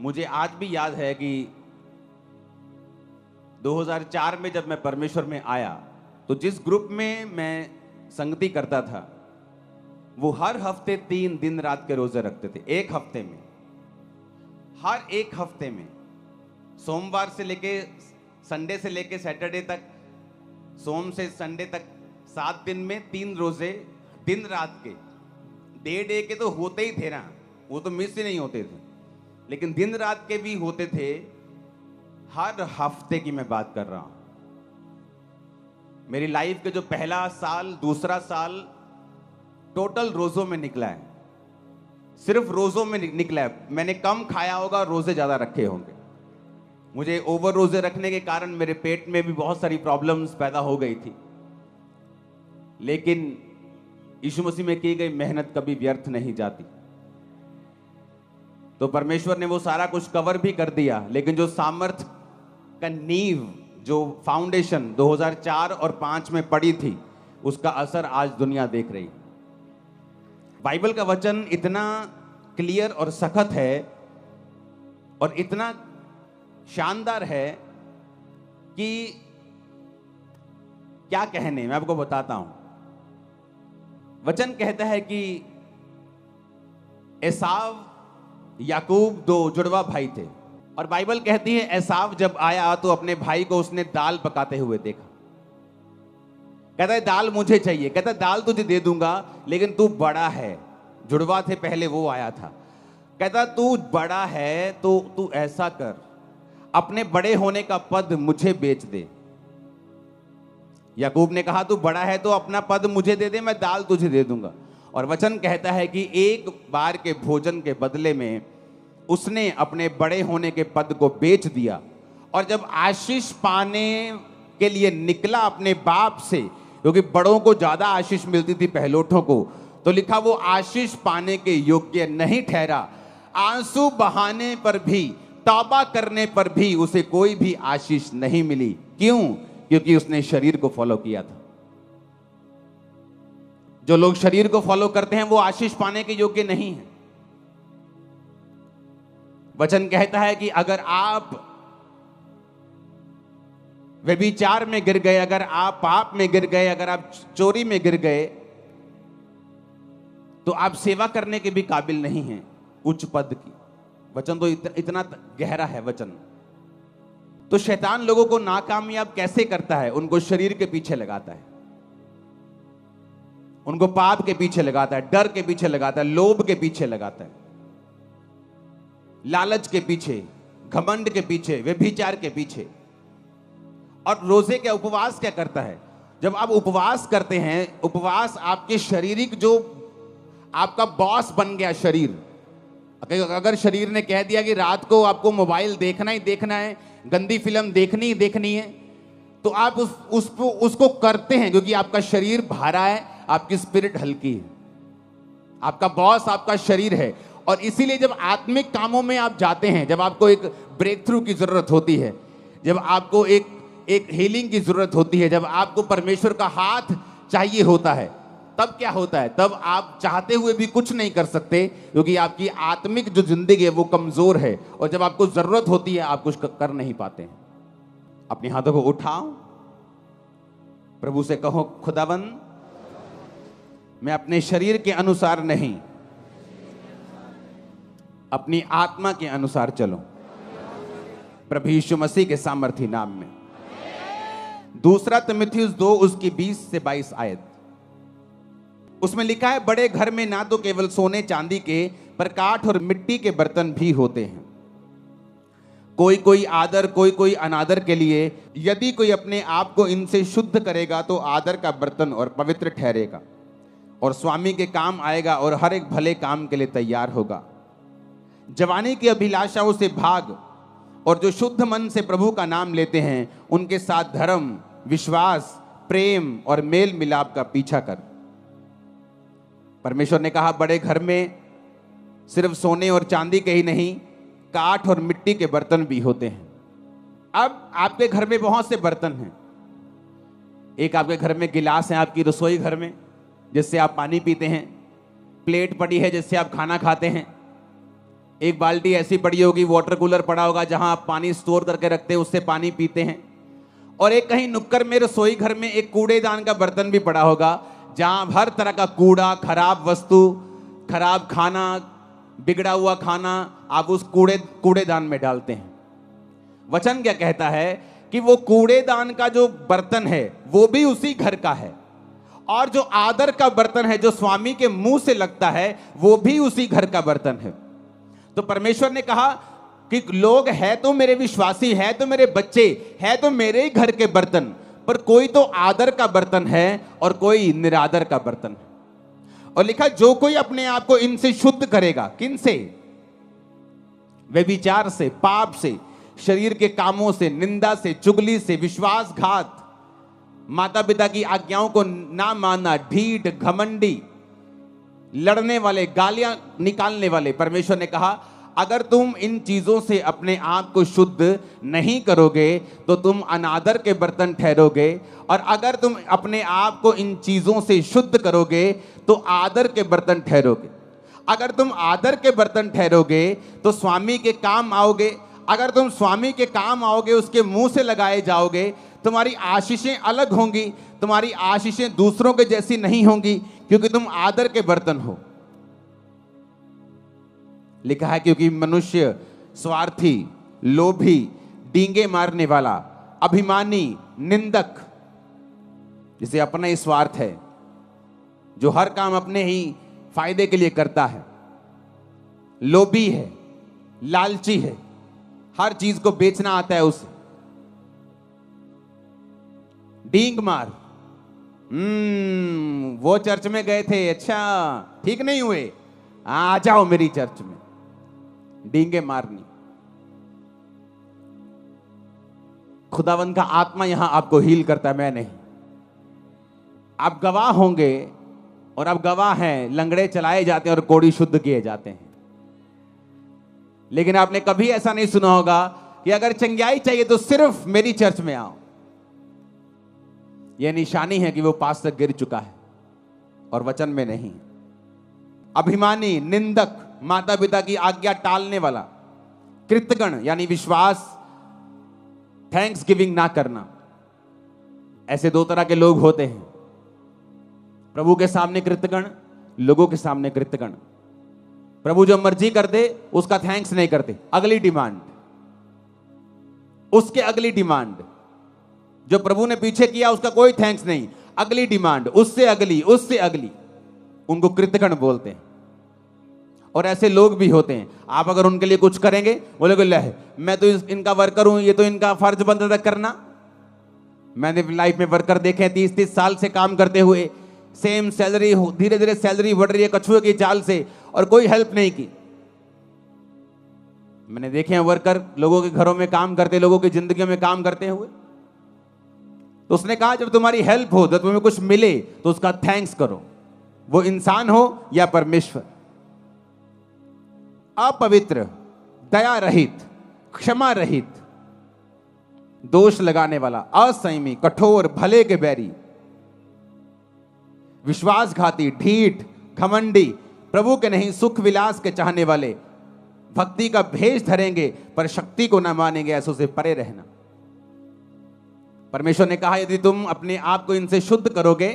मुझे आज भी याद है कि 2004 में जब मैं परमेश्वर में आया तो जिस ग्रुप में मैं संगति करता था वो हर हफ्ते 3 दिन रात के रोजे रखते थे। एक हफ्ते में, हर एक हफ्ते में, सोमवार से लेके संडे से लेके सैटरडे तक, सोम से संडे तक 7 दिन में 3 रोजे दिन रात के। डे के तो होते ही थे ना, वो तो मिस ही नहीं होते थे, लेकिन दिन रात के भी होते थे। हर हफ्ते की मैं बात कर रहा हूं। मेरी लाइफ के जो पहला साल, दूसरा साल टोटल रोजों में निकला है, सिर्फ रोजों में निकला है। मैंने कम खाया होगा, रोजे ज्यादा रखे होंगे। मुझे ओवर रोजे रखने के कारण मेरे पेट में भी बहुत सारी प्रॉब्लम्स पैदा हो गई थी, लेकिन यीशु मसीह में की गई मेहनत कभी व्यर्थ नहीं जाती। तो परमेश्वर ने वो सारा कुछ कवर भी कर दिया, लेकिन जो सामर्थ का नींव, जो फाउंडेशन 2004 और 5 में पड़ी थी, उसका असर आज दुनिया देख रही। बाइबल का वचन इतना क्लियर और सख्त है और इतना शानदार है कि क्या कहने, मैं आपको बताता हूं। वचन कहता है कि एसाव याकूब 2 जुड़वा भाई थे, और बाइबल कहती है एसाव जब आया तो अपने भाई को उसने दाल पकाते हुए देखा। कहता है दाल मुझे चाहिए। कहता है दाल तुझे दे दूंगा, लेकिन तू बड़ा है। जुड़वा थे पहले, वो आया था। कहता तू बड़ा है तो तू ऐसा कर, अपने बड़े होने का पद मुझे बेच दे। याकूब ने कहा तू बड़ा है तो अपना पद मुझे दे दे, मैं दाल तुझे दे दूंगा। और वचन कहता है कि एक बार के भोजन के बदले में उसने अपने बड़े होने के पद को बेच दिया। और जब आशीष पाने के लिए निकला अपने बाप से, क्योंकि बड़ों को ज्यादा आशीष मिलती थी पहलोठों को, तो लिखा वो आशीष पाने के योग्य नहीं ठहरा। आंसू बहाने पर भी, तौबा करने पर भी उसे कोई भी आशीष नहीं मिली। क्यों? क्योंकि उसने शरीर को फॉलो किया था। जो लोग शरीर को फॉलो करते हैं वो आशीष पाने के योग्य नहीं है। वचन कहता है कि अगर आप व्यभिचार में गिर गए, अगर आप पाप में गिर गए, अगर आप चोरी में गिर गए, तो आप सेवा करने के भी काबिल नहीं हैं उच्च पद की। वचन तो इतना गहरा है वचन। तो शैतान लोगों को नाकामयाब कैसे करता है? उनको शरीर के पीछे लगाता है, उनको पाप के पीछे लगाता है, डर के पीछे लगाता है, लोभ के पीछे लगाता है, लालच के पीछे, घमंड के पीछे, व्यभिचार के पीछे। और रोजे के उपवास क्या करता है? जब आप उपवास करते हैं, उपवास आपके शारीरिक, जो आपका बॉस बन गया शरीर। अगर शरीर ने कह दिया कि रात को आपको मोबाइल देखना ही देखना है, गंदी फिल्म देखनी ही देखनी है, तो आप उसको करते हैं, क्योंकि आपका शरीर भारा है, आपकी स्पिरिट हल्की है। आपका बॉस आपका शरीर है। और इसीलिए जब आत्मिक कामों में आप जाते हैं, जब आपको एक ब्रेक थ्रू की जरूरत होती है, जब आपको एक हीलिंग की जरूरत होती है, जब आपको परमेश्वर का हाथ चाहिए होता है, तब क्या होता है? तब आप चाहते हुए भी कुछ नहीं कर सकते, क्योंकि आपकी आत्मिक जो जिंदगी है वो कमजोर है। और जब आपको जरूरत होती है आप कुछ कर नहीं पाते हैं। अपने हाथों को उठाओ, प्रभु से कहो खुदावन, मैं अपने शरीर के अनुसार नहीं, अपनी आत्मा के अनुसार चलो, प्रभु यीशु मसीह के सामर्थी नाम में। 2 तिमुथियुस 2 उसकी 20 से 22 आयत, उसमें लिखा है बड़े घर में ना तो केवल सोने चांदी के, पर काठ और मिट्टी के बर्तन भी होते हैं। कोई कोई आदर, कोई कोई अनादर के लिए। यदि कोई अपने आप को इनसे शुद्ध करेगा तो आदर का बर्तन और पवित्र ठहरेगा और स्वामी के काम आएगा और हर एक भले काम के लिए तैयार होगा। जवानी की अभिलाषाओं से भाग, और जो शुद्ध मन से प्रभु का नाम लेते हैं उनके साथ धर्म, विश्वास, प्रेम और मेल मिलाप का पीछा कर। परमेश्वर ने कहा बड़े घर में सिर्फ सोने और चांदी के ही नहीं, काठ और मिट्टी के बर्तन भी होते हैं। अब आपके घर में बहुत से बर्तन हैं। एक आपके घर में गिलास है, आपकी रसोई घर में, जिससे आप पानी पीते हैं। प्लेट पड़ी है जिससे आप खाना खाते हैं। एक बाल्टी ऐसी पड़ी होगी, वाटर कूलर पड़ा होगा जहां आप पानी स्टोर करके रखते हैं, उससे पानी पीते हैं। और एक कहीं नुक्कड़ में रसोई घर में एक कूड़ेदान का बर्तन भी पड़ा होगा, जहां हर तरह का कूड़ा, खराब वस्तु, खराब खाना, बिगड़ा हुआ खाना आप उस कूड़ेदान में डालते हैं। वचन क्या कहता है कि वो कूड़ेदान का जो बर्तन है वो भी उसी घर का है, और जो आदर का बर्तन है जो स्वामी के मुंह से लगता है वो भी उसी घर का बर्तन है। तो परमेश्वर ने कहा कि लोग है तो मेरे विश्वासी, है तो मेरे बच्चे, है तो मेरे ही घर के बर्तन, पर कोई तो आदर का बर्तन है और कोई निरादर का बर्तन है। और लिखा, जो कोई अपने आप को इनसे शुद्ध करेगा, किन से? व्यभिचार से, पाप से, शरीर के कामों से, निंदा से, चुगली से, विश्वासघात, माता पिता की आज्ञाओं को ना मानना, ढीठ, घमंडी, लड़ने वाले, गालियां निकालने वाले। परमेश्वर ने कहा अगर तुम इन चीजों से अपने आप को शुद्ध नहीं करोगे तो तुम अनादर के बर्तन ठहरोगे, और अगर तुम अपने आप को इन चीजों से शुद्ध करोगे तो आदर के बर्तन ठहरोगे। अगर तुम आदर के बर्तन ठहरोगे तो स्वामी के काम आओगे। अगर तुम स्वामी के काम आओगे, उसके मुंह से लगाए जाओगे, तुम्हारी आशीषें अलग होंगी, तुम्हारी आशीषें दूसरों के जैसी नहीं होंगी, क्योंकि तुम आदर के बर्तन हो। लिखा है क्योंकि मनुष्य स्वार्थी, लोभी, डींगे मारने वाला, अभिमानी, निंदक, जिसे अपना ही स्वार्थ है, जो हर काम अपने ही फायदे के लिए करता है, लोभी है, लालची है, हर चीज को बेचना आता है उसे, डींग मार, वो चर्च में गए थे, अच्छा ठीक नहीं हुए, आ जाओ मेरी चर्च में, डींगे मारनी। खुदावंद का आत्मा यहां आपको हील करता है, मैं नहीं। आप गवाह होंगे, और आप गवाह हैं, लंगड़े चलाए जाते हैं और कोढ़ी शुद्ध किए जाते हैं। लेकिन आपने कभी ऐसा नहीं सुना होगा कि अगर चंगाई चाहिए तो सिर्फ मेरी चर्च में आओ। यह निशानी है कि वो पास तक गिर चुका है और वचन में नहीं। अभिमानी, निंदक, माता पिता की आज्ञा टालने वाला, कृतगण यानी विश्वास, थैंक्स गिविंग ना करना, ऐसे दो तरह के लोग होते हैं। प्रभु के सामने कृतगण, लोगों के सामने कृतगण। प्रभु जो मर्जी कर दे उसका थैंक्स नहीं करते, अगली डिमांड, उसके अगली डिमांड, जो प्रभु ने पीछे किया उसका कोई थैंक्स नहीं, अगली डिमांड, उससे अगली, उससे अगली, उनको कृतगण बोलते हैं। और ऐसे लोग भी होते हैं, आप अगर उनके लिए कुछ करेंगे, बोलेगे ले मैं तो इनका वर्कर हूं, ये तो इनका फर्ज बनता था करना। मैंने लाइफ में वर्कर देखे 30-30 साल से काम करते हुए, सेम सैलरी, धीरे धीरे सैलरी बढ़ रही है कछुए की चाल से, और कोई हेल्प नहीं की। मैंने देखे हैं वर्कर लोगों के घरों में काम करते, लोगों की जिंदगी में काम करते हुए। तो उसने कहा जब तुम्हारी हेल्प हो, जब तुम्हें कुछ मिले तो उसका थैंक्स करो, वो इंसान हो या परमेश्वर। अपवित्र, दया रहित, क्षमा रहित, दोष लगाने वाला, असंयमी, कठोर, भले के बैरी, विश्वासघाती, ढीठ, घमंडी, प्रभु के नहीं सुख विलास के चाहने वाले, भक्ति का भेष धरेंगे पर शक्ति को न मानेंगे, ऐसों से परे रहना। परमेश्वर ने कहा यदि तुम अपने आप को इनसे शुद्ध करोगे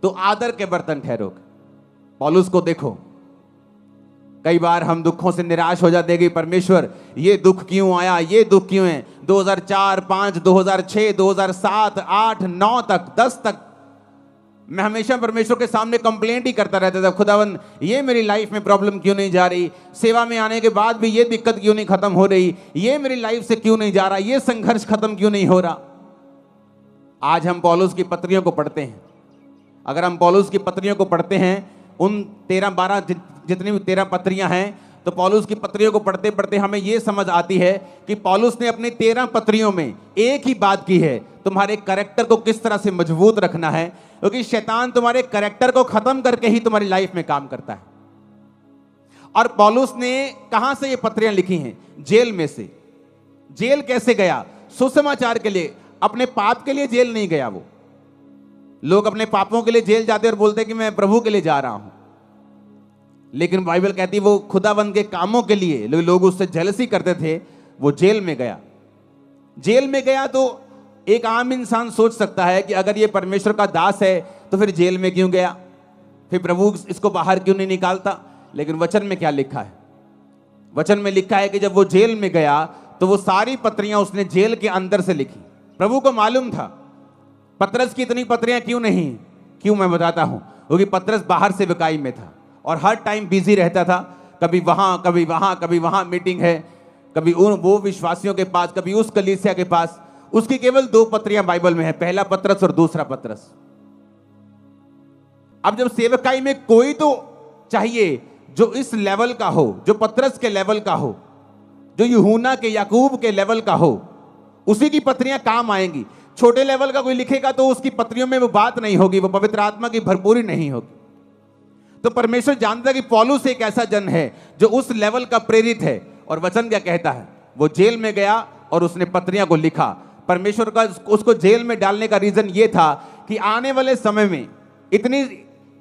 तो आदर के बर्तन ठहरोगे। पौलुस को देखो, कई बार हम दुखों से निराश हो जाते हैं कि परमेश्वर ये दुख क्यों आया, ये दुख क्यों है। 2004, 5, 2006, 2007, 8, 9 तक, 10 तक मैं हमेशा परमेश्वर के सामने कंप्लेंट ही करता रहता था, खुदावन ये मेरी लाइफ में प्रॉब्लम क्यों नहीं जा रही, सेवा में आने के बाद भी ये दिक्कत क्यों नहीं खत्म हो रही, ये मेरी लाइफ से क्यों नहीं जा रहा, ये संघर्ष खत्म क्यों नहीं हो रहा। आज हम पौलुस की पत्रियों को पढ़ते हैं। अगर हम पौलुस की पत्रियों को पढ़ते हैं, उन 13-12 जितनी भी 13 पत्रियां हैं, तो पौलुस की पत्रियों को पढ़ते पढ़ते हमें यह समझ आती है कि पौलुस ने अपनी 13 पत्रियों में एक ही बात की है, तुम्हारे कैरेक्टर को किस तरह से मजबूत रखना है, क्योंकि शैतान तुम्हारे कैरेक्टर को खत्म करके ही तुम्हारी लाइफ में काम करता है। और पौलुस ने कहां से ये पत्रियां लिखी हैं? जेल में से। जेल कैसे गया? सुसमाचार के लिए, अपने पाप के लिए जेल नहीं गया। वो लोग अपने पापों के लिए जेल जाते और बोलते कि मैं प्रभु के लिए जा रहा हूं, लेकिन बाइबल कहती है वो खुदाबंद के कामों के लिए लोग उससे जेलसी करते थे, वो जेल में गया। जेल में गया तो एक आम इंसान सोच सकता है कि अगर ये परमेश्वर का दास है तो फिर जेल में क्यों गया, फिर प्रभु इसको बाहर क्यों नहीं निकालता। लेकिन वचन में क्या लिखा है? वचन में लिखा है कि जब वो जेल में गया तो वो सारी पत्रियां उसने जेल के अंदर से लिखी। प्रभु को मालूम था पतरस की इतनी पत्रियां क्यों नहीं, क्यों मैं बताता हूं, क्योंकि पतरस बाहर से विकाई में था और हर टाइम बिजी रहता था, कभी वहां कभी वहां कभी वहां मीटिंग है, कभी वो विश्वासियों के पास, कभी उस कलीसिया के पास। उसकी केवल 2 पत्रियां बाइबल में है, पहला पतरस और दूसरा पतरस। अब जब सेवकाई में कोई तो चाहिए जो इस लेवल का हो, जो पतरस के लेवल का हो, जो यूहन्ना के याकूब के लेवल का हो, उसी की पत्रियां काम आएंगी। छोटे लेवल का कोई लिखेगा तो उसकी पत्रियों में वो बात नहीं होगी, वो पवित्र आत्मा की भरपूरी नहीं होगी। तो परमेश्वर जानता है कि पौलुस एक ऐसा जन है जो उस लेवल का प्रेरित है। और वचन क्या कहता है? वो जेल में गया और उसने पत्रियां को लिखा। परमेश्वर का उसको जेल में डालने का रीजन ये था कि आने वाले समय में इतनी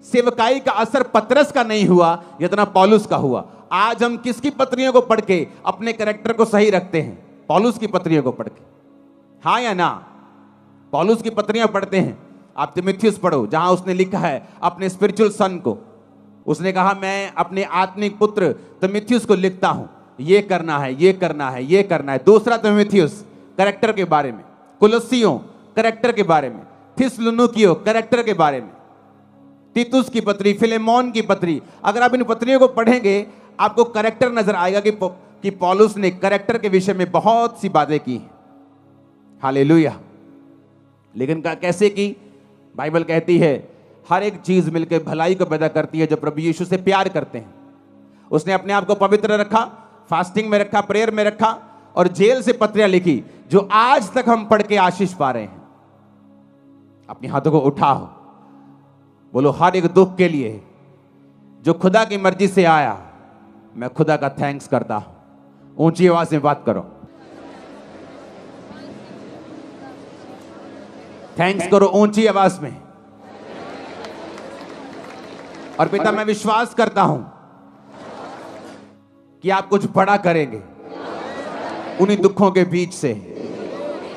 सेवकाई का असर पतरस का नहीं हुआ जितना पौलुस का हुआ। आज हम किसकी पत्रियों को पढ़ के अपने कैरेक्टर को सही रखते हैं? पौलुस की पत्रियों को पढ़ के, हाँ या ना? पौलुस की पत्रियां पढ़ते हैं। आप तीमुथियुस पढ़ो, जहां उसने लिखा है अपने स्पिरिचुअल सन को, उसने कहा मैं अपने आत्मिक पुत्र तीमुथियुस को लिखता हूं, ये करना है, ये करना है, ये करना है। दूसरा तीमुथियुस कैरेक्टर के बारे में, कुलुस्सियों कैरेक्टर के बारे में, थिस्सलुनीकियों कैरेक्टर के बारे में, तीतुस की पत्री, फिलेमोन की पत्री। अगर आप इन पत्रियों को पढ़ेंगे आपको कैरेक्टर नजर आएगा कि पौलुस ने कैरेक्टर के विषय में बहुत सी बातें की। हालेलुया। लेकिन कैसे की? बाइबल कहती है हर एक चीज मिलकर भलाई को पैदा करती है जो प्रभु यीशु से प्यार करते हैं। उसने अपने आप को पवित्र रखा, फास्टिंग में रखा, प्रेयर में रखा और जेल से पत्रियां लिखी जो आज तक हम पढ़ के आशीष पा रहे हैं। अपने हाथों को उठाओ, बोलो हर एक दुख के लिए जो खुदा की मर्जी से आया, मैं खुदा का थैंक्स करता हूं। ऊंची आवाज में बात करो, थैंक्स करो ऊंची आवाज में। और पिता मैं विश्वास करता हूं कि आप कुछ बड़ा करेंगे उन्हीं दुखों के बीच से,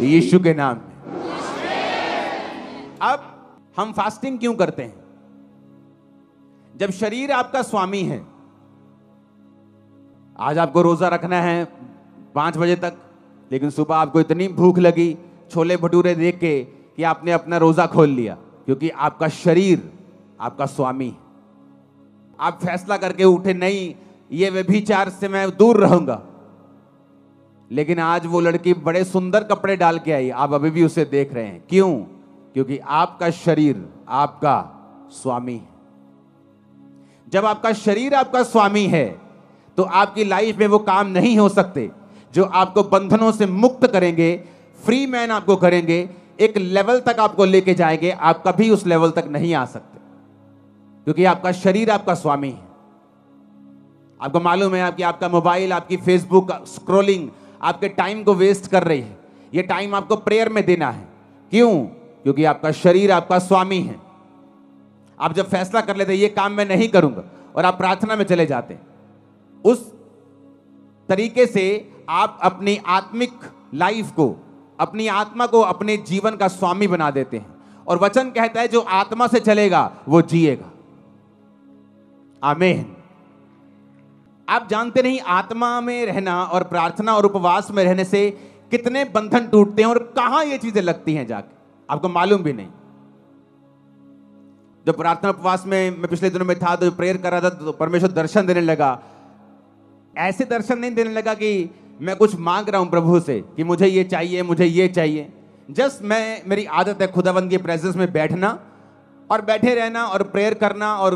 यीशु के नाम में। अब हम फास्टिंग क्यों करते हैं? जब शरीर आपका स्वामी है, आज आपको रोजा रखना है 5 बजे तक, लेकिन सुबह आपको इतनी भूख लगी छोले भटूरे देख के कि आपने अपना रोजा खोल लिया, क्योंकि आपका शरीर आपका स्वामी। आप फैसला करके उठे नहीं ये व्यभिचार से मैं दूर रहूंगा, लेकिन आज वो लड़की बड़े सुंदर कपड़े डाल के आई, आप अभी भी उसे देख रहे हैं। क्यों? क्योंकि आपका शरीर आपका स्वामी है। जब आपका शरीर आपका स्वामी है तो आपकी लाइफ में वो काम नहीं हो सकते जो आपको बंधनों से मुक्त करेंगे, फ्री मैन आपको करेंगे, एक लेवल तक आपको लेके जाएंगे। आप कभी उस लेवल तक नहीं आ सकते क्योंकि आपका शरीर आपका स्वामी है। आपको मालूम है कि आपका मोबाइल, आपकी फेसबुक स्क्रॉलिंग आपके टाइम को वेस्ट कर रही है। ये टाइम आपको प्रेयर में देना है। क्यों? क्योंकि आपका शरीर आपका स्वामी है। आप जब फैसला कर लेते ये काम मैं नहीं करूंगा और आप प्रार्थना में चले जाते हैं, उस तरीके से आप अपनी आत्मिक लाइफ को, अपनी आत्मा को अपने जीवन का स्वामी बना देते हैं। और वचन कहता है जो आत्मा से चलेगा वो जिएगा। आमीन। आप जानते नहीं आत्मा में रहना और प्रार्थना और उपवास में रहने से कितने बंधन टूटते हैं और कहां ये चीजें लगती हैं जाके, आपको मालूम भी नहीं। जब प्रार्थना उपवास में मैं पिछले दिनों में था तो प्रेयर कर रहा था तो परमेश्वर दर्शन देने लगा। ऐसे दर्शन नहीं देने लगा कि मैं कुछ मांग रहा हूं प्रभु से कि मुझे ये चाहिए, मुझे ये चाहिए। जस्ट मेरी आदत है खुदावंद की प्रेजेंस में बैठना और बैठे रहना और प्रेयर करना और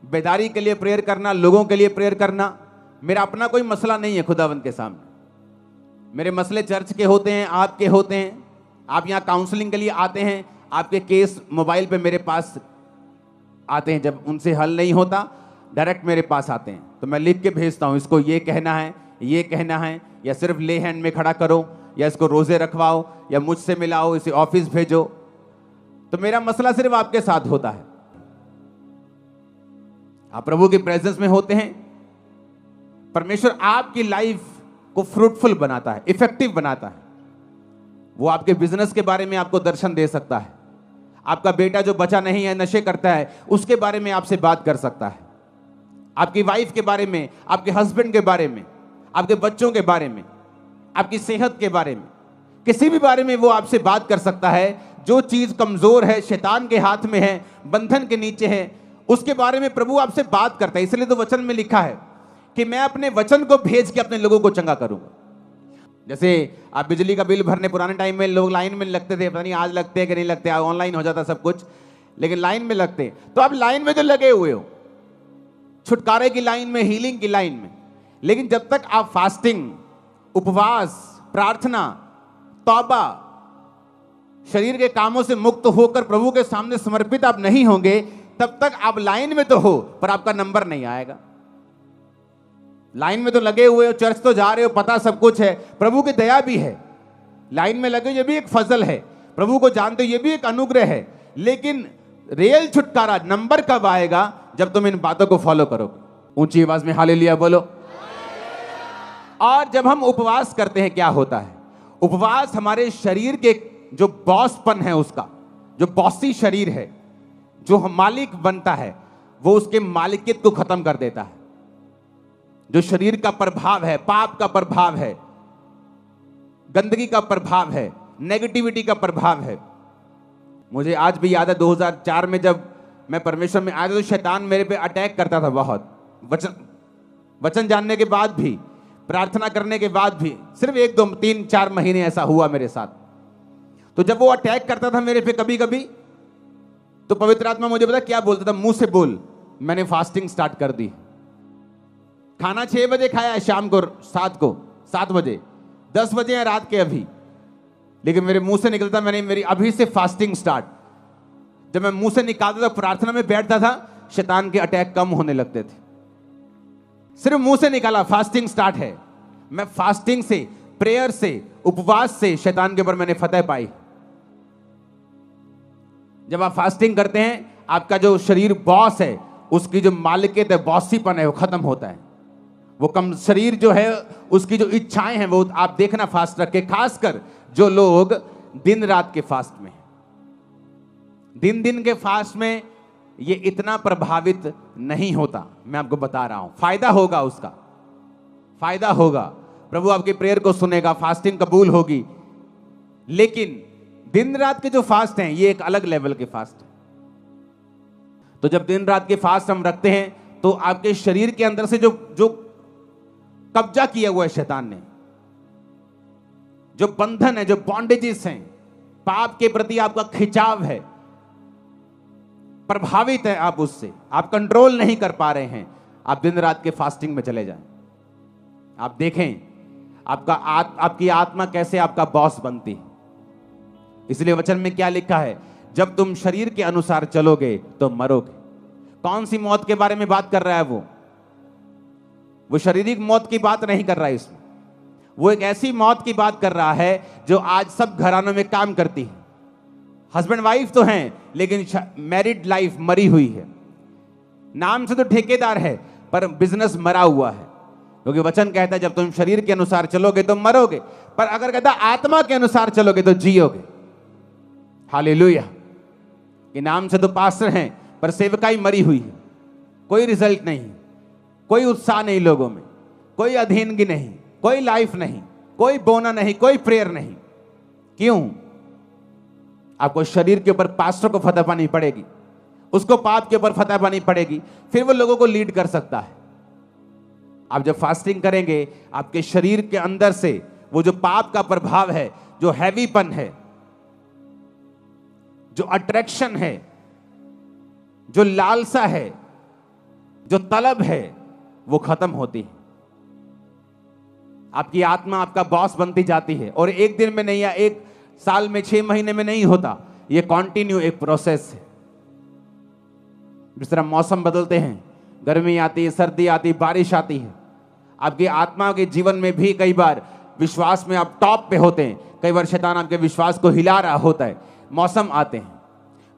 बेदारी के लिए प्रेयर करना, लोगों के लिए प्रेयर करना। मेरा अपना कोई मसला नहीं है खुदावंद के सामने। मेरे मसले चर्च के होते हैं, आपके होते हैं। आप यहाँ काउंसलिंग के लिए आते हैं, आपके केस मोबाइल पे मेरे पास आते हैं। जब उनसे हल नहीं होता डायरेक्ट मेरे पास आते हैं तो मैं लिख के भेजता हूँ, इसको ये कहना है, ये कहना है, या सिर्फ ले हैंड में खड़ा करो, या इसको रोजे रखवाओ, या मुझसे मिलाओ, इसे ऑफिस भेजो। तो मेरा मसला सिर्फ आपके साथ होता है। आप प्रभु की प्रेजेंस में होते हैं, परमेश्वर आपकी लाइफ को फ्रूटफुल बनाता है, इफेक्टिव बनाता है। वो आपके बिजनेस के बारे में आपको दर्शन दे सकता है। आपका बेटा जो बचा नहीं है, नशे करता है, उसके बारे में आपसे बात कर सकता है। आपकी वाइफ के बारे में, आपके हस्बैंड के बारे में, आपके बच्चों के बारे में, आपकी सेहत के बारे में, किसी भी बारे में वो आपसे बात कर सकता है। जो चीज कमजोर है, शैतान के हाथ में है, बंधन के नीचे है, उसके बारे में प्रभु आपसे बात करता है। इसलिए तो वचन में लिखा है कि मैं अपने वचन को भेज के अपने लोगों को चंगा करूंगा। जैसे आप बिजली का बिल भरने, पुराने टाइम में लोग लाइन में लगते थे, पता नहीं आज लगते हैं कि नहीं लगते, ऑनलाइन हो जाता सब कुछ, लेकिन लाइन में लगते। तो आप लाइन में तो लगे हुए हो, छुटकारे की लाइन में, हीलिंग की लाइन में, लेकिन जब तक आप फास्टिंग, उपवास, प्रार्थना, तौबा, शरीर के कामों से मुक्त होकर प्रभु के सामने समर्पित आप नहीं होंगे, तब तक आप लाइन में तो हो पर आपका नंबर नहीं आएगा। लाइन में तो लगे हुए हो, चर्च तो जा रहे हो, पता सब कुछ है, प्रभु की दया भी है, लाइन में लगे, ये भी एक फजल है, प्रभु को जानते हो, ये भी एक अनुग्रह है। लेकिन रियल छुटकारा, नंबर कब आएगा? जब तुम इन बातों को फॉलो करोगे। ऊंची आवाज में हालेलुया बोलो। और जब हम उपवास करते हैं, क्या होता है? उपवास हमारे शरीर के जो बॉसपन है, उसका जो बॉसी शरीर है, जो मालिक बनता है, वो उसके मालिकियत को खत्म कर देता है। जो शरीर का प्रभाव है, पाप का प्रभाव है, गंदगी का प्रभाव है, नेगेटिविटी का प्रभाव है। मुझे आज भी याद है 2004 में जब मैं परमेश्वर में आया तो शैतान मेरे पे अटैक करता था बहुत। वचन जानने के बाद भी, प्रार्थना करने के बाद भी, सिर्फ 1 2 3 4 महीने ऐसा हुआ मेरे साथ। तो जब वो अटैक करता था मेरे पे कभी कभी, तो पवित्र आत्मा मुझे पता क्या बोलता था? मुंह से बोल। मैंने फास्टिंग स्टार्ट कर दी। खाना 6 बजे खाया है, शाम को 7 बजे, 10 बजे है रात के अभी, लेकिन मेरे मुंह से निकलता, मैंने मेरी अभी से फास्टिंग स्टार्ट। जब मैं मुंह से निकालता था, प्रार्थना में बैठता था, शैतान के अटैक कम होने लगते थे। सिर्फ मुंह से निकाला, फास्टिंग स्टार्ट है। मैं फास्टिंग से, प्रेयर से, उपवास से शैतान के ऊपर मैंने फतह पाई। जब आप फास्टिंग करते हैं, आपका जो शरीर बॉस है, उसकी जो मालिकियत है, बॉसीपन है, वो खत्म होता है। वो कम शरीर जो है, उसकी जो इच्छाएं हैं, वो आप देखना फास्ट रख के, खासकर जो लोग दिन रात के फास्ट में, दिन के फास्ट में ये इतना प्रभावित नहीं होता। मैं आपको बता रहा हूं, फायदा होगा, उसका फायदा होगा, प्रभु आपके प्रेयर को सुनेगा, फास्टिंग कबूल होगी। लेकिन दिन रात के जो फास्ट हैं, ये एक अलग लेवल के फास्ट है। तो जब दिन रात के फास्ट हम रखते हैं, तो आपके शरीर के अंदर से जो कब्जा किया हुआ है शैतान ने, जो बंधन है, जो बॉन्डेजेस हैं, पाप के प्रति आपका खिंचाव है, प्रभावित है आप उससे, आप कंट्रोल नहीं कर पा रहे हैं, आप दिन रात के फास्टिंग में चले जाएं। आप देखें आपकी आत्मा कैसे आपका बॉस बनती है। इसलिए वचन में क्या लिखा है? जब तुम शरीर के अनुसार चलोगे तो मरोगे। कौन सी मौत के बारे में बात कर रहा है? वो शारीरिक मौत की बात नहीं कर रहा है इसमें। वो एक ऐसी मौत की बात कर रहा है जो आज सब घरानों में काम करती है। हस्बैंड वाइफ तो हैं, लेकिन मैरिड लाइफ मरी हुई है। नाम से तो ठेकेदार है, पर बिजनेस मरा हुआ है। क्योंकि वचन कहता है जब तुम शरीर के अनुसार चलोगे तो मरोगे, पर अगर कहता आत्मा के अनुसार चलोगे तो जियोगे। हालेलुया। कि नाम से तो पास्टर हैं, पर सेवकाई मरी हुई है। कोई रिजल्ट नहीं, कोई उत्साह नहीं लोगों में, कोई अधीनगी नहीं, कोई लाइफ नहीं, कोई बोना नहीं, कोई प्रेयर नहीं। क्यों? आपको शरीर के ऊपर पास्टर को फतह पानी पड़ेगी, उसको पाप के ऊपर फतह पानी पड़ेगी, फिर वो लोगों को लीड कर सकता है। आप जब फास्टिंग करेंगे, आपके शरीर के अंदर से वो जो पाप का प्रभाव है, जो हैवीपन है, जो अट्रैक्शन है, जो लालसा है, जो तलब है, वो खत्म होती है। आपकी आत्मा आपका बॉस बनती जाती है। और एक दिन में नहीं, या एक साल में, 6 महीने में नहीं होता, ये कॉन्टिन्यू एक प्रोसेस है। जिस तरह मौसम बदलते हैं, गर्मी आती है, सर्दी आती है, बारिश आती है, आपकी आत्मा के जीवन में भी कई बार विश्वास में आप टॉप पे होते हैं, कई बार शैतान आपके विश्वास को हिला रहा होता है। मौसम आते हैं,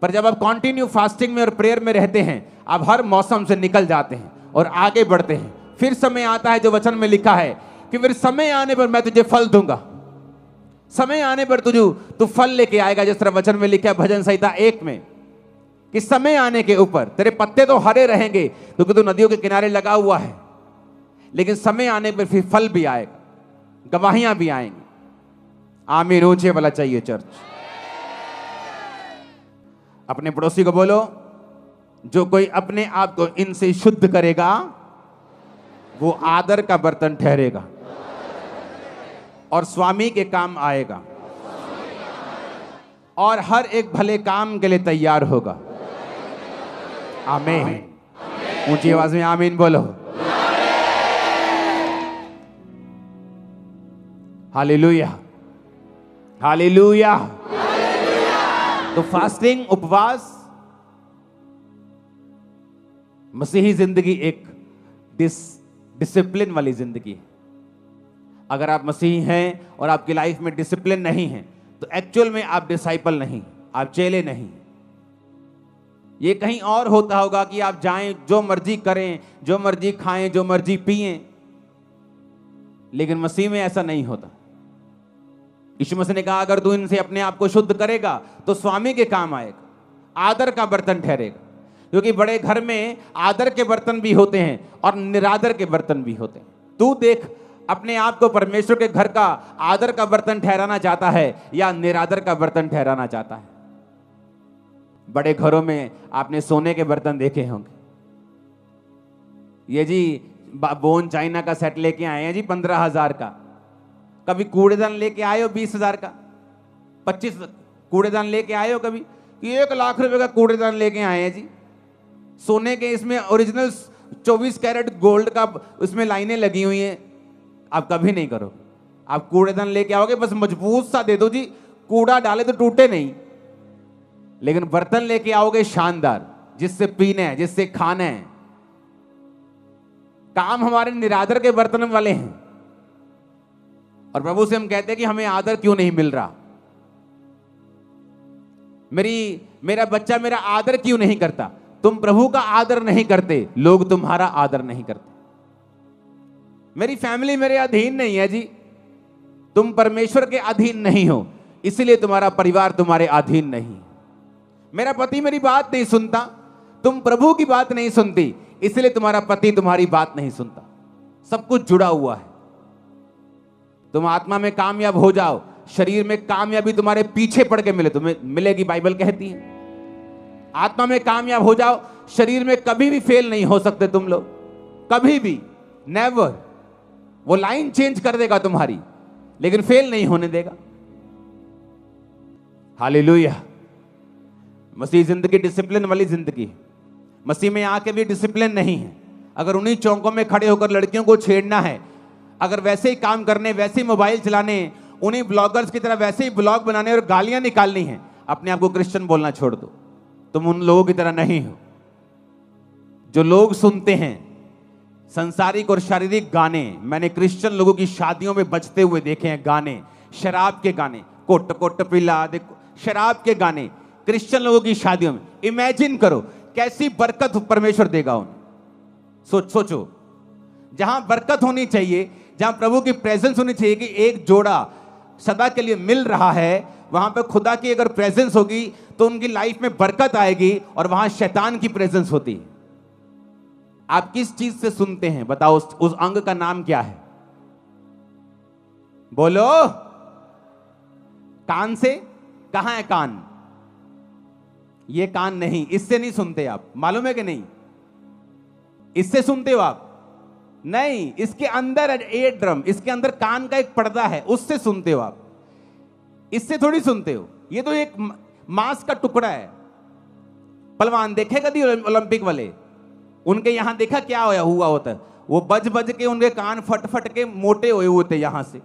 पर जब आप कंटिन्यू फास्टिंग में और प्रेयर में रहते हैं, आप हर मौसम से निकल जाते हैं और आगे बढ़ते हैं। फिर समय आता है जो वचन में लिखा है कि फिर समय आने पर मैं तुझे फल दूंगा, समय आने पर तू फल लेके आएगा। जिस तरह वचन में लिखा है भजन संहिता 1 में कि समय आने के ऊपर तेरे पत्ते तो हरे रहेंगे क्योंकि तू नदियों के किनारे लगा हुआ है, लेकिन समय आने पर फिर फल भी आएगा, गवाहियां भी आएंगी। आमीन ऊंचे वाला चाहिए चर्च। अपने पड़ोसी को बोलो, जो कोई अपने आप को इनसे शुद्ध करेगा वो आदर का बर्तन ठहरेगा और स्वामी के काम आएगा और हर एक भले काम के लिए तैयार होगा। आमीन। ऊंची आवाज में आमीन बोलो। Hallelujah, hallelujah. तो फास्टिंग, उपवास, मसीही जिंदगी एक डिसिप्लिन वाली जिंदगी है। अगर आप मसीही हैं और आपकी लाइफ में डिसिप्लिन नहीं है तो एक्चुअल में आप डिसाइपल नहीं, आप चेले नहीं। ये कहीं और होता होगा कि आप जाएं, जो मर्जी करें, जो मर्जी खाएं, जो मर्जी पिएं, लेकिन मसीह में ऐसा नहीं होता। यीशु मसीह ने कहा अगर तू इनसे अपने आप को शुद्ध करेगा तो स्वामी के काम आएगा, आदर का बर्तन ठहरेगा। क्योंकि बड़े घर में आदर के बर्तन भी होते हैं और निरादर के बर्तन भी होते हैं। तू देख अपने आप को परमेश्वर के घर का आदर का बर्तन ठहराना चाहता है या निरादर का बर्तन ठहराना चाहता है। बड़े घरों में आपने सोने के बर्तन देखे होंगे। ये जी बोन चाइना का सेट लेके आए हैं जी 15,000 का। कभी कूड़ेदान लेके आए हो 20,000 का, 25 कूड़ेदान लेके आए हो कभी? 1 लाख रुपए का कूड़ेदान लेके आए हैं जी सोने के। इसमें ओरिजिनल 24 कैरेट गोल्ड का उसमें लाइनें लगी हुई हैं। आप कभी नहीं करो। आप कूड़ेदान लेके आओगे बस मजबूत सा दे दो जी, कूड़ा डाले तो टूटे नहीं, लेकिन बर्तन लेके आओगे शानदार, जिससे पीना है, जिससे खाना है। काम हमारे निरादर के बर्तन वाले हैं और प्रभु से हम कहते हैं कि हमें आदर क्यों नहीं मिल रहा, मेरा बच्चा मेरा आदर क्यों नहीं करता। तुम प्रभु का आदर नहीं करते, लोग तुम्हारा आदर नहीं करते। मेरी फैमिली मेरे अधीन नहीं है जी, तुम परमेश्वर के अधीन नहीं हो, इसलिए तुम्हारा परिवार तुम्हारे अधीन नहीं। मेरा पति मेरी बात नहीं सुनता, तुम प्रभु की बात नहीं सुनती, इसलिए तुम्हारा पति तुम्हारी बात नहीं सुनता। सब कुछ जुड़ा हुआ है। तुम आत्मा में कामयाब हो जाओ, शरीर में कामयाबी तुम्हारे पीछे पड़ के मिले, तुम्हें मिलेगी, बाइबल कहती है। आत्मा में कामयाब हो जाओ, शरीर में कभी भी फेल नहीं हो सकते तुम लोग, कभी भी, नेवर। वो लाइन चेंज कर देगा तुम्हारी, लेकिन फेल नहीं होने देगा। हालेलुया। मसीह जिंदगी डिसिप्लिन वाली जिंदगी। मसीह में आके भी डिसिप्लिन नहीं है। अगर उन्हीं चौकों में खड़े होकर लड़कियों को छेड़ना है, अगर वैसे ही काम करने, वैसे ही मोबाइल चलाने, उन्हीं ब्लॉगर्स की तरह वैसे ही ब्लॉग बनाने और गालियां निकालनी है, अपने आप को क्रिश्चियन बोलना छोड़ दो। तुम उन लोगों की तरह नहीं हो जो लोग सुनते हैं संसारिक और शारीरिक गाने। मैंने क्रिश्चियन लोगों की शादियों में बजते हुए देखे हैं गाने, शराब के गाने, कोट कोट पिला देखो, शराब के गाने क्रिश्चियन लोगों की शादियों में। इमेजिन करो कैसी बरकत परमेश्वर देगा उन्हें। सोचो, जहां बरकत होनी चाहिए, जहां प्रभु की प्रेजेंस होनी चाहिए कि एक जोड़ा सदा के लिए मिल रहा है, वहां पे खुदा की अगर प्रेजेंस होगी तो उनकी लाइफ में बरकत आएगी और वहां शैतान की प्रेजेंस होती है। आप किस चीज से सुनते हैं बताओ? उस अंग का नाम क्या है? बोलो। कान से? कहां है कान? ये कान नहीं, इससे नहीं सुनते आप, मालूम है कि नहीं? इससे सुनते हो आप? नहीं, इसके अंदर एयर ड्रम, इसके अंदर कान का एक पर्दा है, उससे सुनते हो आप, इससे थोड़ी सुनते हो। ये तो एक मांस का टुकड़ा है। पहलवान देखे कभी ओलंपिक वाले? उनके यहां देखा क्या हुआ होता है? वो बज बज के उनके कान फट फट के मोटे हुए होते यहां से।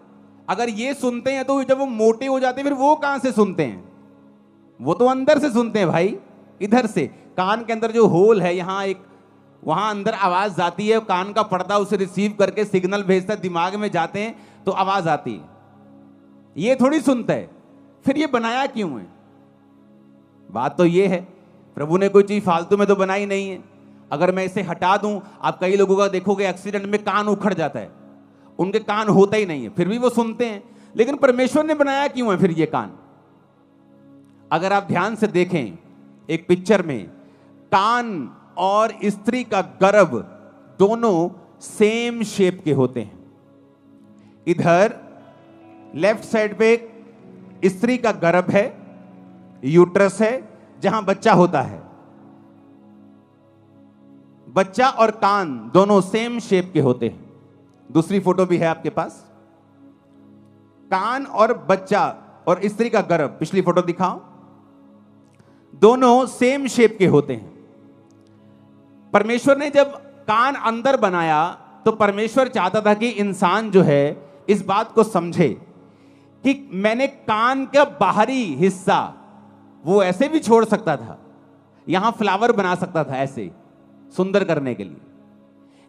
अगर ये सुनते हैं तो जब वो मोटे हो जाते हैं फिर वो कहां से सुनते हैं? वो तो अंदर से सुनते हैं भाई, इधर से। कान के अंदर जो होल है, यहां एक, वहां अंदर आवाज जाती है, कान का पर्दा उसे रिसीव करके सिग्नल भेजता है, दिमाग में जाते हैं तो आवाज आती है। ये थोड़ी सुनता है। फिर ये बनाया क्यों है? बात तो ये है, प्रभु ने कोई चीज फालतू में तो बनाई नहीं है। अगर मैं इसे हटा दूं, आप कई लोगों का देखोगे एक्सीडेंट में कान उखड़ जाता है, उनके कान होता ही नहीं है, फिर भी वो सुनते हैं। लेकिन परमेश्वर ने बनाया क्यों है फिर ये कान? अगर आप ध्यान से देखें एक पिक्चर में, कान और स्त्री का गर्भ दोनों सेम शेप के होते हैं। इधर लेफ्ट साइड पे स्त्री का गर्भ है, यूट्रस है, जहां बच्चा होता है। बच्चा और कान दोनों सेम शेप के होते हैं। दूसरी फोटो भी है आपके पास। कान और बच्चा और स्त्री का गर्भ, पिछली फोटो दिखाओ, दोनों सेम शेप के होते हैं। परमेश्वर ने जब कान अंदर बनाया तो परमेश्वर चाहता था कि इंसान जो है इस बात को समझे कि मैंने कान का बाहरी हिस्सा वो ऐसे भी छोड़ सकता था, यहां फ्लावर बना सकता था ऐसे सुंदर करने के लिए,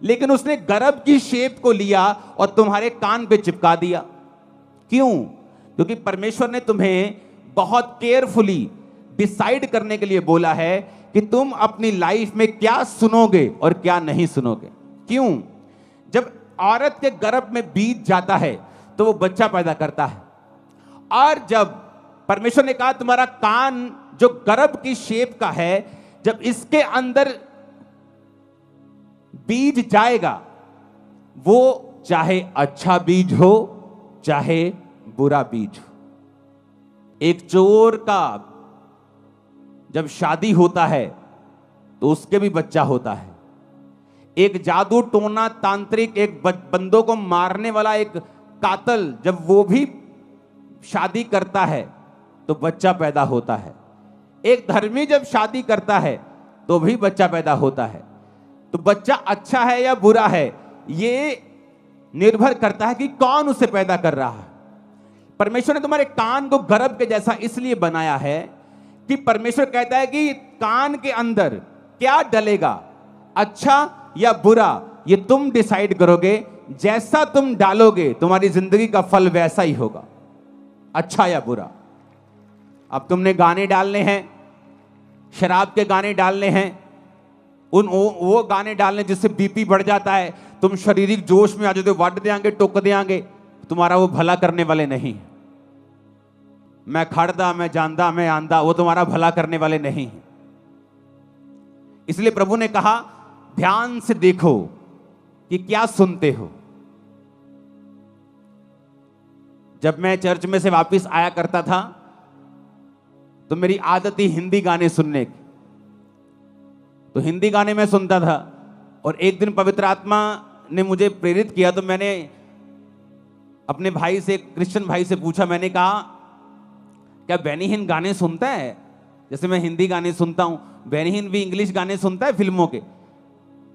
लेकिन उसने गर्भ की शेप को लिया और तुम्हारे कान पे चिपका दिया। क्यों? क्योंकि परमेश्वर ने तुम्हें बहुत केयरफुली डिसाइड करने के लिए बोला है कि तुम अपनी लाइफ में क्या सुनोगे और क्या नहीं सुनोगे। क्यों? जब औरत के गर्भ में बीज जाता है तो वो बच्चा पैदा करता है, और जब परमेश्वर ने कहा तुम्हारा कान जो गर्भ की शेप का है, जब इसके अंदर बीज जाएगा, वो चाहे अच्छा बीज हो चाहे बुरा बीज हो। एक चोर का जब शादी होता है तो उसके भी बच्चा होता है। एक जादू टोना तांत्रिक, एक बंदों को मारने वाला एक कातल, जब वो भी शादी करता है तो बच्चा पैदा होता है। एक धर्मी जब शादी करता है तो भी बच्चा पैदा होता है। तो बच्चा अच्छा है या बुरा है, ये निर्भर करता है कि कौन उसे पैदा कर रहा है। परमेश्वर ने तुम्हारे कान को गर्भ के जैसा इसलिए बनाया है कि परमेश्वर कहता है कि कान के अंदर क्या डलेगा, अच्छा या बुरा, ये तुम डिसाइड करोगे। जैसा तुम डालोगे तुम्हारी जिंदगी का फल वैसा ही होगा, अच्छा या बुरा। अब तुमने गाने डालने हैं, शराब के गाने डालने हैं, वो गाने डालने जिससे बीपी बढ़ जाता है, तुम शारीरिक जोश में आ जाते हो, वट देंगे, टोक देंगे, तुम्हारा वो भला करने वाले नहीं। मैं खड़दा, मैं जानदा, मैं आंदा, वो तुम्हारा भला करने वाले नहीं। इसलिए प्रभु ने कहा ध्यान से देखो कि क्या सुनते हो। जब मैं चर्च में से वापस आया करता था तो मेरी आदत ही हिंदी गाने सुनने की, तो हिंदी गाने में सुनता था। और एक दिन पवित्र आत्मा ने मुझे प्रेरित किया, तो मैंने अपने भाई से, क्रिश्चियन भाई से पूछा, मैंने कहा क्या बेनीहीन गाने सुनता है? जैसे मैं हिंदी गाने सुनता हूं, बेनीहीन भी इंग्लिश गाने सुनता है फिल्मों के?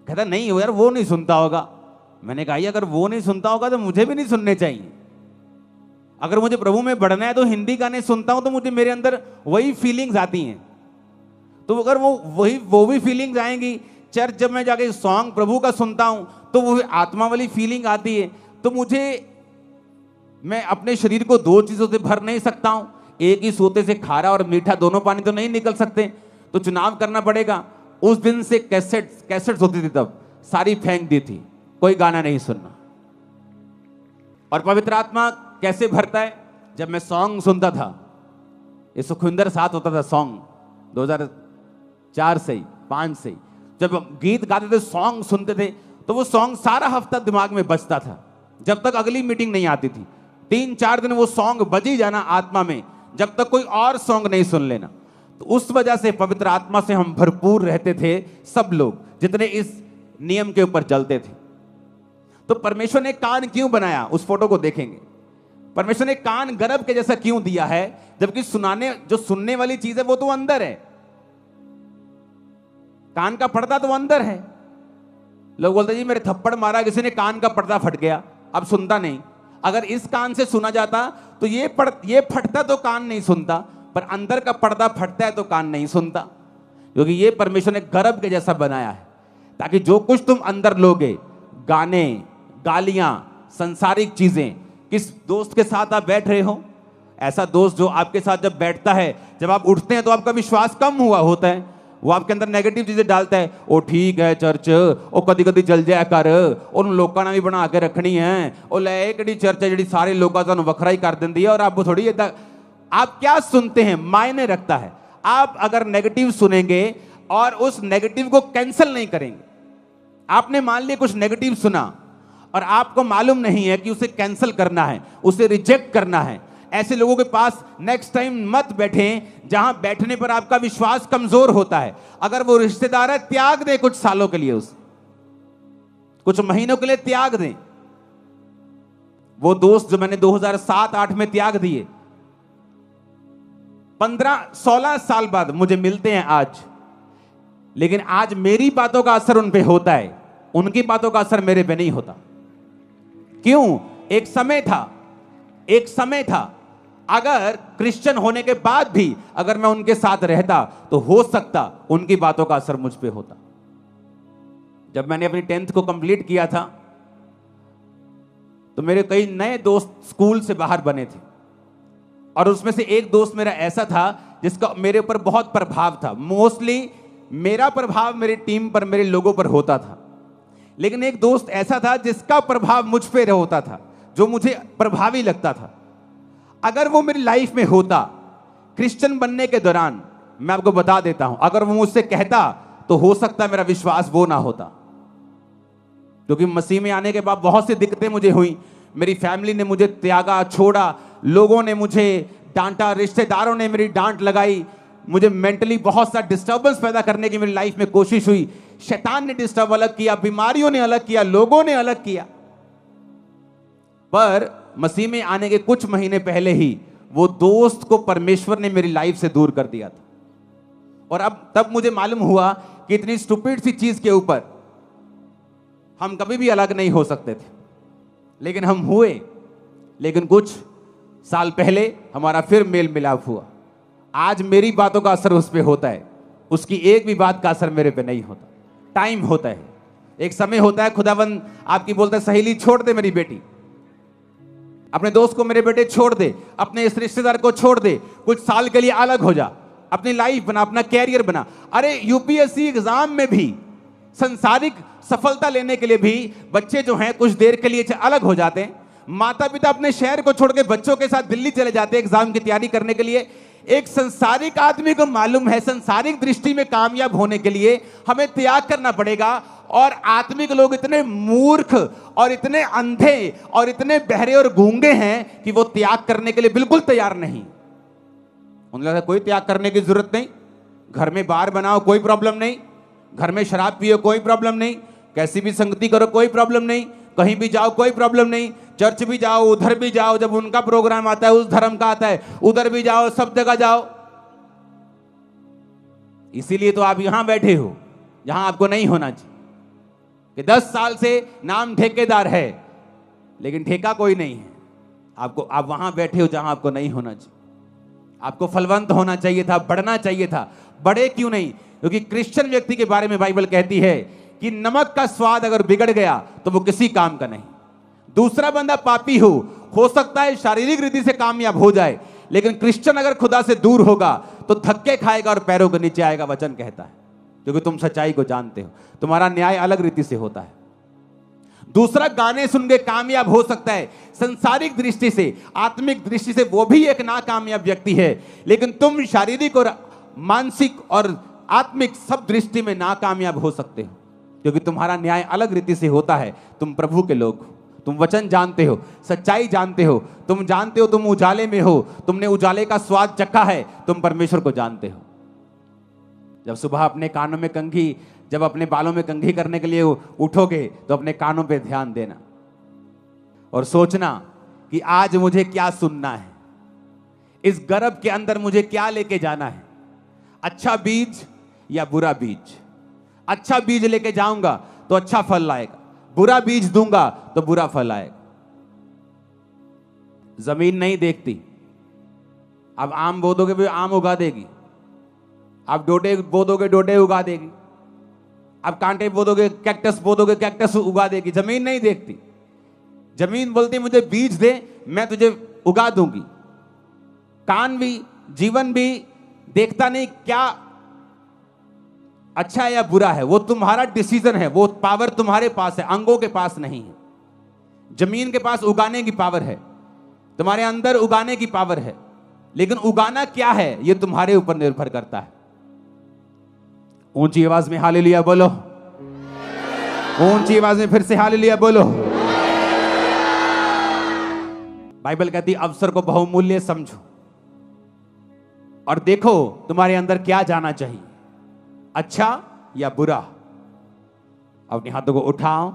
कहता नहीं यार, वो नहीं सुनता होगा। मैंने कहा अगर वो नहीं सुनता होगा तो मुझे भी नहीं सुनने चाहिए। अगर मुझे प्रभु में बढ़ना है तो हिंदी गाने सुनता हूं तो मुझे मेरे अंदर वही फीलिंग्स आती हैं। तो अगर वो भी फीलिंग्स आएंगी, चर्च जब मैं जाके सॉन्ग प्रभु का सुनता हूं तो वो आत्मा वाली फीलिंग आती है, तो मैं अपने शरीर को दो चीजों से भर नहीं सकता हूं। एक ही सोते से खारा और मीठा दोनों पानी तो नहीं निकल सकते, तो चुनाव करना पड़ेगा। उस दिन से कैसेट्स होती थी, तब सारी फेंक दी थी, कोई गाना नहीं सुनना। और पवित्र आत्मा कैसे भरता है? जब मैं सॉन्ग सुनता था, ये सुखविंदर साथ होता था सॉन्ग 2004 से 5 से, जब गीत गाते थे, सॉन्ग सुनते थे, तो वो सॉन्ग सारा हफ्ता दिमाग में बजता था, जब तक अगली मीटिंग नहीं आती थी। 3-4 दिन वो सॉन्ग बजी जाना आत्मा में, जब तक कोई और सॉन्ग नहीं सुन लेना। तो उस वजह से पवित्र आत्मा से हम भरपूर रहते थे, सब लोग जितने इस नियम के ऊपर चलते थे। तो परमेश्वर ने कान क्यों बनाया, उस फोटो को देखेंगे। परमेश्वर ने कान गर्भ के जैसा क्यों दिया है, जबकि जो सुनने वाली चीज है वो तो अंदर है। कान का पर्दा तो अंदर है। लोग बोलते जी मेरे थप्पड़ मारा किसी ने, कान का पर्दा फट गया, अब सुनता नहीं। अगर इस कान से सुना जाता तो ये फटता तो कान नहीं सुनता, पर अंदर का पर्दा फटता है तो कान नहीं सुनता। क्योंकि ये परमेश्वर ने गर्भ के जैसा बनाया है, ताकि जो कुछ तुम अंदर लोगे, गाने, गालियां, संसारिक चीजें, किस दोस्त के साथ आप बैठ रहे हो, ऐसा दोस्त जो आपके साथ जब बैठता है, जब आप उठते हैं तो आपका विश्वास कम हुआ होता है, वो आपके अंदर नेगेटिव चीजें डालता है। ओ ठीक है चर्च, ओ कदी कदी चल जाया कर, उन लोगों ने भी बना के रखनी है, ओ ले किहड़ी चर्च है जी सारे लोगों को वखरा ही कर देंदी है, और आप थोड़ी इदा। आप क्या सुनते हैं मायने रखता है। आप अगर नेगेटिव सुनेंगे और उस नेगेटिव को कैंसिल नहीं करेंगे, आपने मान लिया कुछ नेगेटिव सुना और आपको मालूम नहीं है कि उसे कैंसिल करना है, उसे रिजेक्ट करना है, ऐसे लोगों के पास नेक्स्ट टाइम मत बैठें जहां बैठने पर आपका विश्वास कमजोर होता है। अगर वो रिश्तेदार है, त्याग दें कुछ सालों के लिए, उसे कुछ महीनों के लिए त्याग दें। वो दोस्त जो मैंने 2007-8 में त्याग दिए, 15-16 साल बाद मुझे मिलते हैं आज, लेकिन आज मेरी बातों का असर उन पे होता है, उनकी बातों का असर मेरे पे नहीं होता। क्यों? एक समय था अगर क्रिश्चियन होने के बाद भी अगर मैं उनके साथ रहता तो हो सकता उनकी बातों का असर मुझ पे होता। जब मैंने अपनी 10th को कंप्लीट किया था तो मेरे कई नए दोस्त स्कूल से बाहर बने थे, और उसमें से एक दोस्त मेरा ऐसा था जिसका मेरे ऊपर बहुत प्रभाव था। मोस्टली मेरा प्रभाव मेरी टीम पर, मेरे लोगों पर होता था, लेकिन एक दोस्त ऐसा था जिसका प्रभाव मुझ पे होता था, जो मुझे प्रभावी लगता था। अगर वो मेरी लाइफ में होता क्रिश्चियन बनने के दौरान, मैं आपको बता देता हूं, अगर वो मुझसे कहता तो हो सकता मेरा विश्वास वो ना होता। क्योंकि मसीह में आने के बाद बहुत सी दिक्कतें मुझे हुई, मेरी फैमिली ने मुझे त्यागा, छोड़ा, लोगों ने मुझे डांटा, रिश्तेदारों ने मेरी डांट लगाई, मुझे मेंटली बहुत सा डिस्टर्बेंस पैदा करने की मेरी लाइफ में कोशिश हुई। शैतान ने डिस्टर्ब अलग किया, बीमारियों ने अलग किया, लोगों ने अलग किया। पर मसीह में आने के कुछ महीने पहले ही वो दोस्त को परमेश्वर ने मेरी लाइफ से दूर कर दिया था। और अब तब मुझे मालूम हुआ कि इतनी स्टूपिड सी चीज के ऊपर हम कभी भी अलग नहीं हो सकते थे, लेकिन हम हुए। लेकिन कुछ साल पहले हमारा फिर मेल मिलाप हुआ। आज मेरी बातों का असर उस पर होता है, उसकी एक भी बात का असर मेरे पे नहीं होता। टाइम होता है, एक समय होता है, खुदावंद आपकी बोलता है सहेली छोड़ दे मेरी बेटी, अपने दोस्त को मेरे बेटे छोड़ दे, अपने इस रिश्तेदार को छोड़ दे, कुछ साल के लिए अलग हो जा, अपनी लाइफ बना, अपना कैरियर बना। अरे यूपीएससी एग्जाम में भी, संसारिक सफलता लेने के लिए भी बच्चे जो हैं कुछ देर के लिए अलग हो जाते हैं। माता पिता अपने शहर को छोड़ के बच्चों के साथ दिल्ली चले जाते हैं एग्जाम की तैयारी करने के लिए। एक संसारिक आदमी को मालूम है संसारिक दृष्टि में कामयाब होने के लिए हमें त्याग करना पड़ेगा, और आत्मिक लोग इतने मूर्ख और इतने अंधे और इतने बहरे और गूंगे हैं कि वो त्याग करने के लिए बिल्कुल तैयार नहीं। उन्हें लगता है कोई त्याग करने की जरूरत नहीं, घर में बार बनाओ कोई प्रॉब्लम नहीं, घर में शराब पियो कोई प्रॉब्लम नहीं, कैसी भी संगति करो कोई प्रॉब्लम नहीं, कहीं भी जाओ कोई प्रॉब्लम नहीं, चर्च भी जाओ उधर भी जाओ, जब उनका प्रोग्राम आता है उस धर्म का आता है उधर भी जाओ, सब जगह जाओ। इसीलिए तो आप यहां बैठे हो जहां आपको नहीं होना चाहिए, कि 10 साल से नाम ठेकेदार है लेकिन ठेका कोई नहीं है आपको। आप वहां बैठे हो जहां आपको नहीं होना चाहिए। आपको फलवंत होना चाहिए था, बढ़ना चाहिए था। बढ़े क्यों नहीं? क्योंकि क्रिश्चियन व्यक्ति के बारे में बाइबल कहती है कि नमक का स्वाद अगर बिगड़ गया तो वो किसी काम का नहीं। दूसरा बंदा पापी हो सकता है शारीरिक रीति से कामयाब हो जाए, लेकिन क्रिश्चियन अगर खुदा से दूर होगा तो धक्के खाएगा और पैरों के नीचे आएगा, वचन कहता है। क्योंकि तुम सच्चाई को जानते हो, तुम्हारा न्याय अलग रीति से होता है। दूसरा गाने सुन के कामयाब हो सकता है, संसारिक दृष्टि से, आत्मिक दृष्टि से वो भी एक नाकामयाब व्यक्ति है, लेकिन तुम शारीरिक और मानसिक और आत्मिक सब दृष्टि में नाकामयाब हो सकते हो, क्योंकि तुम्हारा न्याय अलग रीति से होता है। तुम प्रभु के लोग हो, तुम वचन जानते हो, सच्चाई जानते हो, तुम जानते हो तुम उजाले में हो, तुमने उजाले का स्वाद चखा है, तुम परमेश्वर को जानते हो। जब सुबह अपने कानों में कंघी, जब अपने बालों में कंघी करने के लिए उठोगे तो अपने कानों पे ध्यान देना और सोचना कि आज मुझे क्या सुनना है, इस गर्भ के अंदर मुझे क्या लेके जाना है, अच्छा बीज या बुरा बीज। अच्छा बीज लेके जाऊंगा तो अच्छा फल लाएगा, बुरा बीज दूंगा तो बुरा फल आएगा। जमीन नहीं देखती, अब आम बो दोगे आम उगा देगी, आप डोडे बो दोगे डोडे उगा देगी, आप कांटे बो दोगे, कैक्टस बो दोगे कैक्टस उगा देगी। जमीन नहीं देखती, जमीन बोलती मुझे बीज दे मैं तुझे उगा दूंगी। कान भी, जीवन भी देखता नहीं क्या अच्छा है या बुरा है। वो तुम्हारा डिसीजन है, वो पावर तुम्हारे पास है, अंगों के पास नहीं है। जमीन के पास उगाने की पावर है, तुम्हारे अंदर उगाने की पावर है, लेकिन उगाना क्या है ये तुम्हारे ऊपर निर्भर करता है। ऊंची आवाज में हालेलुया बोलो, ऊंची आवाज में फिर से हालेलुया बोलो। बाइबल कहती अवसर को बहुमूल्य समझो और देखो तुम्हारे अंदर क्या जाना चाहिए, अच्छा या बुरा। अपने हाथों को उठाओ